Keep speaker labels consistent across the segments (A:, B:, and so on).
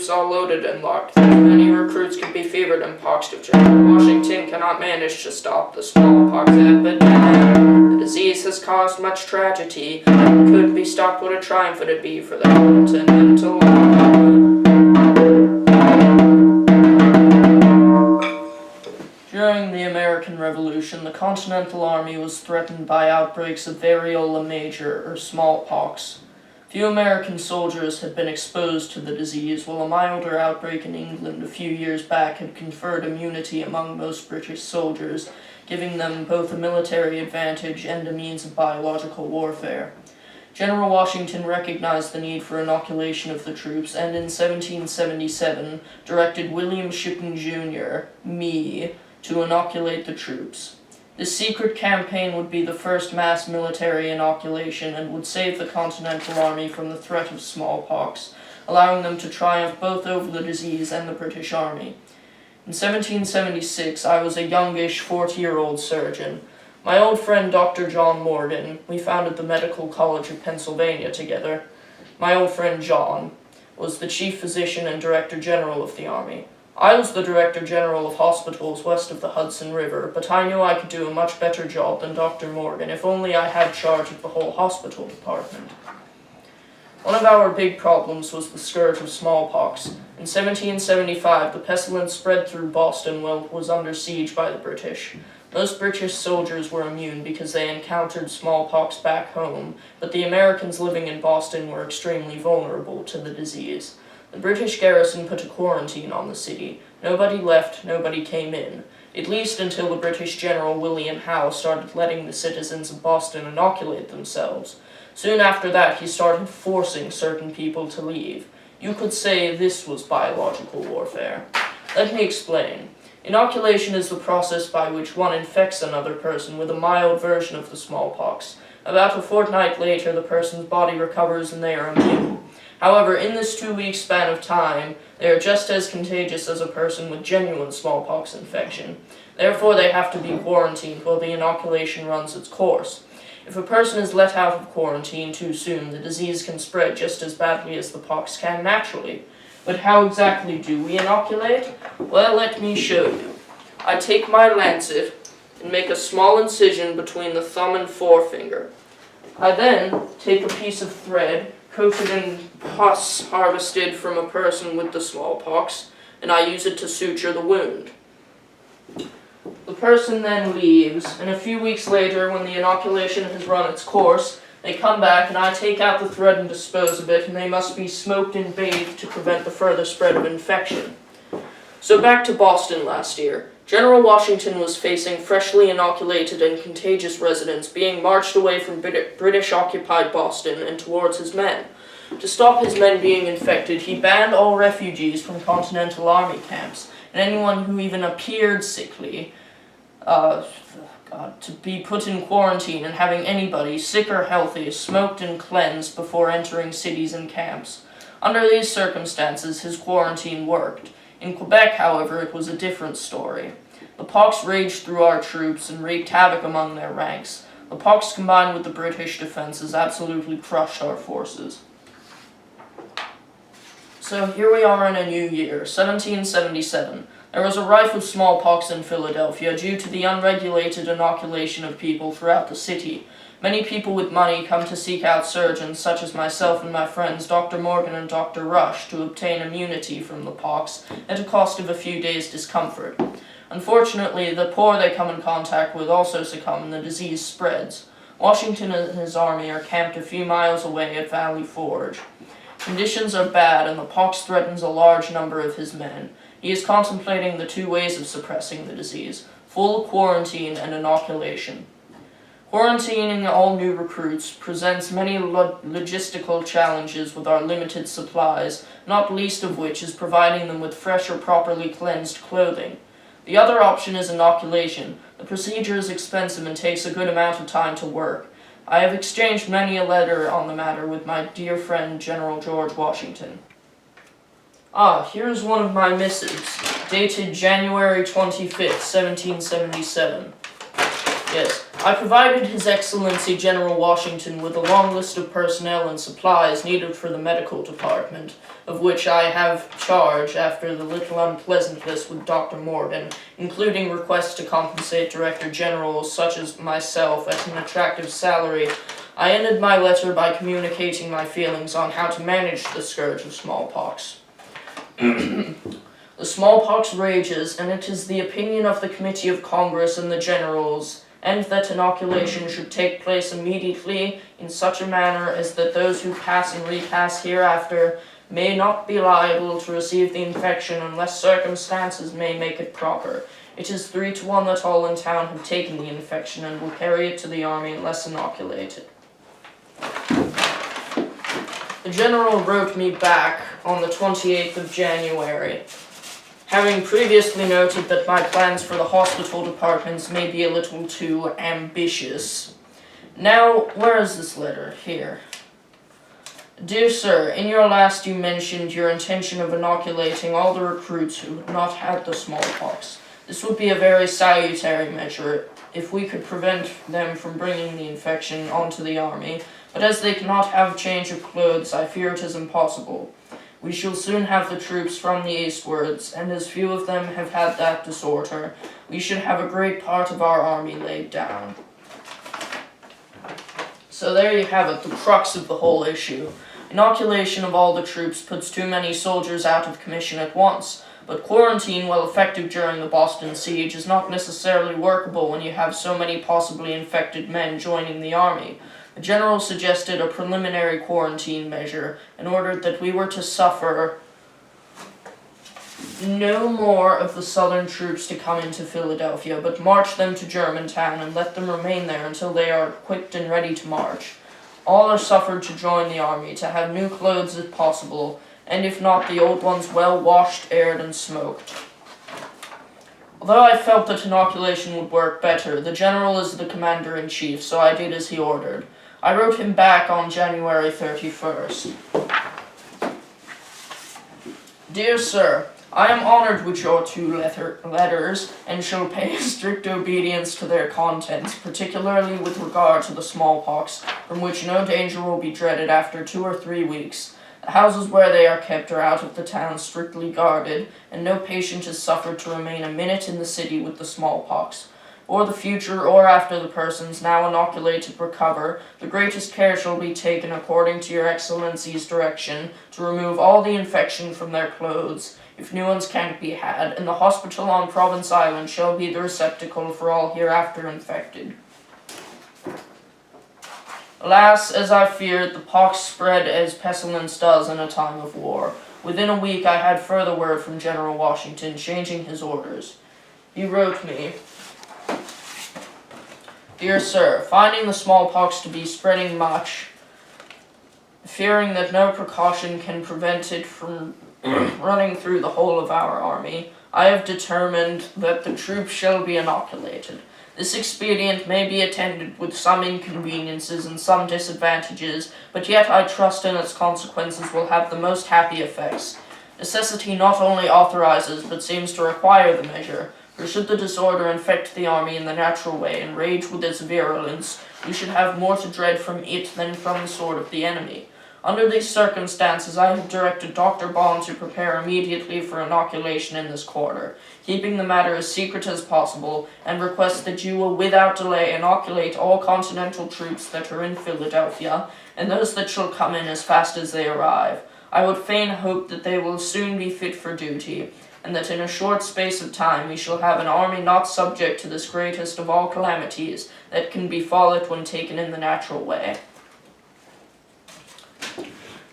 A: troops all loaded and locked, many recruits could be fevered and poxed if General Washington cannot manage to stop the smallpox epidemic. The disease has caused much tragedy, and could be stopped, what a triumph would it be for the continental army. During the American Revolution, the Continental Army was threatened by outbreaks of variola major, or smallpox. Few American soldiers had been exposed to the disease, while a milder outbreak in England a few years back had conferred immunity among most British soldiers, giving them both a military advantage and a means of biological warfare. General Washington recognized the need for inoculation of the troops, and in 1777 directed William Shippen Jr., me, to inoculate the troops. This secret campaign would be the first mass military inoculation and would save the Continental Army from the threat of smallpox, allowing them to triumph both over the disease and the British Army. In 1776, I was a youngish 40-year-old surgeon. My old friend Dr. John Morgan, we founded the Medical College of Pennsylvania together. My old friend John was the chief physician and director general of the Army. I was the Director General of hospitals west of the Hudson River, but I knew I could do a much better job than Dr. Morgan if only I had charge of the whole hospital department. One of our big problems was the scourge of smallpox. In 1775, the pestilence spread through Boston while it was under siege by the British. Most British soldiers were immune because they encountered smallpox back home, but the Americans living in Boston were extremely vulnerable to the disease. The British garrison put a quarantine on the city. Nobody left, nobody came in, at least until the British General William Howe started letting the citizens of Boston inoculate themselves. Soon after that, he started forcing certain people to leave. You could say this was biological warfare. Let me explain. Inoculation is the process by which one infects another person with a mild version of the smallpox. About a fortnight later, the person's body recovers and they are immune. However, in this 2-week span of time, they are just as contagious as a person with genuine smallpox infection. Therefore, they have to be quarantined while the inoculation runs its course. If a person is let out of quarantine too soon, the disease can spread just as badly as the pox can naturally. But how exactly do we inoculate? Well, let me show you. I take my lancet and make a small incision between the thumb and forefinger. I then take a piece of thread coated in pus harvested from a person with the smallpox, and I use it to suture the wound. The person then leaves, and a few weeks later, when the inoculation has run its course, they come back and I take out the thread and dispose of it, and they must be smoked and bathed to prevent the further spread of infection. So back to Boston last year. General Washington was facing freshly inoculated and contagious residents being marched away from British-occupied Boston and towards his men. To stop his men being infected, he banned all refugees from Continental Army camps, and anyone who even appeared sickly, to be put in quarantine, and having anybody, sick or healthy, smoked and cleansed before entering cities and camps. Under these circumstances, his quarantine worked. In Quebec, however, it was a different story. The pox raged through our troops and wreaked havoc among their ranks. The pox combined with the British defenses absolutely crushed our forces. So here we are in a new year, 1777. There was a rife of smallpox in Philadelphia due to the unregulated inoculation of people throughout the city. Many people with money come to seek out surgeons such as myself and my friends Dr. Morgan and Dr. Rush to obtain immunity from the pox at a cost of a few days' discomfort. Unfortunately, the poor they come in contact with also succumb and the disease spreads. Washington and his army are camped a few miles away at Valley Forge. Conditions are bad and the pox threatens a large number of his men. He is contemplating the 2 ways of suppressing the disease: full quarantine and inoculation. Quarantining all new recruits presents many logistical challenges with our limited supplies, not least of which is providing them with fresh or properly cleansed clothing. The other option is inoculation. The procedure is expensive and takes a good amount of time to work. I have exchanged many a letter on the matter with my dear friend General George Washington. Here's one of my missives, dated January 25th, 1777. Yes, I provided His Excellency General Washington with a long list of personnel and supplies needed for the medical department, of which I have charge after the little unpleasantness with Dr. Morgan, including requests to compensate Director Generals such as myself at an attractive salary. I ended my letter by communicating my feelings on how to manage the scourge of smallpox. The smallpox rages, and it is the opinion of the Committee of Congress and the Generals, and that inoculation should take place immediately in such a manner as that those who pass and repass hereafter may not be liable to receive the infection unless circumstances may make it proper. It is 3 to 1 that all in town have taken the infection and will carry it to the army unless inoculated. The General wrote me back on the 28th of January, having previously noted that my plans for the hospital departments may be a little too ambitious. Now, where is this letter? Here. Dear Sir, in your last you mentioned your intention of inoculating all the recruits who had not had the smallpox. This would be a very salutary measure if we could prevent them from bringing the infection onto the army, but as they cannot have change of clothes, I fear it is impossible. We shall soon have the troops from the eastwards, and as few of them have had that disorder, we should have a great part of our army laid down. So there you have it, the crux of the whole issue. Inoculation of all the troops puts too many soldiers out of commission at once, but quarantine, while effective during the Boston siege, is not necessarily workable when you have so many possibly infected men joining the army. The General suggested a preliminary quarantine measure and ordered that we were to suffer no more of the Southern troops to come into Philadelphia, but march them to Germantown and let them remain there until they are equipped and ready to march. All are suffered to join the army, to have new clothes if possible, and if not, the old ones well washed, aired, and smoked. Although I felt that inoculation would work better, the General is the Commander-in-Chief, so I did as he ordered. I wrote him back on January 31st. Dear Sir, I am honored with your 2 letters, and shall pay strict obedience to their contents, particularly with regard to the smallpox, from which no danger will be dreaded after 2 or 3 weeks. The houses where they are kept are out of the town strictly guarded, and no patient is suffered to remain a minute in the city with the smallpox. For the future, or after the persons now inoculated recover, the greatest care shall be taken according to your Excellency's direction to remove all the infection from their clothes, if new ones can't be had, and the hospital on Province Island shall be the receptacle for all hereafter infected. Alas, as I feared, the pox spread as pestilence does in a time of war. Within a week I had further word from General Washington changing his orders. He wrote me, Dear Sir, finding the smallpox to be spreading much, fearing that no precaution can prevent it from running through the whole of our army, I have determined that the troops shall be inoculated. This expedient may be attended with some inconveniences and some disadvantages, but yet I trust in its consequences will have the most happy effects. Necessity not only authorizes, but seems to require the measure, for should the disorder infect the army in the natural way and rage with its virulence, we should have more to dread from it than from the sword of the enemy. Under these circumstances, I have directed Dr. Bond to prepare immediately for inoculation in this quarter, keeping the matter as secret as possible, and request that you will without delay inoculate all Continental troops that are in Philadelphia, and those that shall come in as fast as they arrive. I would fain hope that they will soon be fit for duty, and that in a short space of time we shall have an army not subject to this greatest of all calamities that can befall it when taken in the natural way.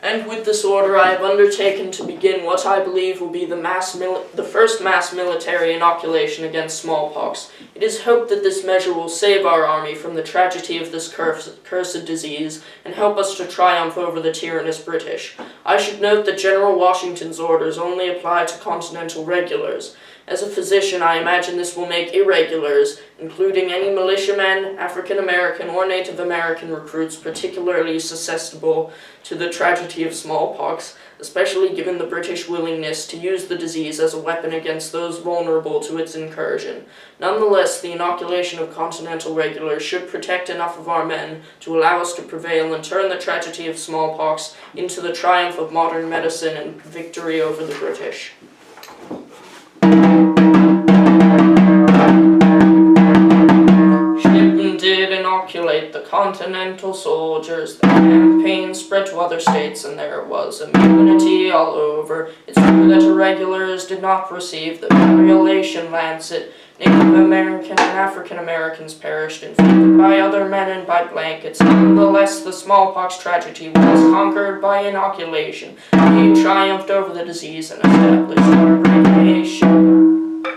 A: And with this order I have undertaken to begin what I believe will be the first mass military inoculation against smallpox. It is hoped that this measure will save our army from the tragedy of this cursed disease, and help us to triumph over the tyrannous British. I should note that General Washington's orders only apply to Continental regulars, As a physician, I imagine this will make irregulars, including any militiamen, African American or Native American recruits, particularly susceptible to the tragedy of smallpox, especially given the British willingness to use the disease as a weapon against those vulnerable to its incursion. Nonetheless, the inoculation of continental regulars should protect enough of our men to allow us to prevail and turn the tragedy of smallpox into the triumph of modern medicine and victory over the British. Shipton did inoculate the continental soldiers. The campaign spread to other states, and there was immunity all over. It's true that irregulars did not receive the variolation lancet. Native American and African Americans perished, infected by other men and by blankets. Nonetheless, the smallpox tragedy was conquered by inoculation. We triumphed over the disease and established our great nation.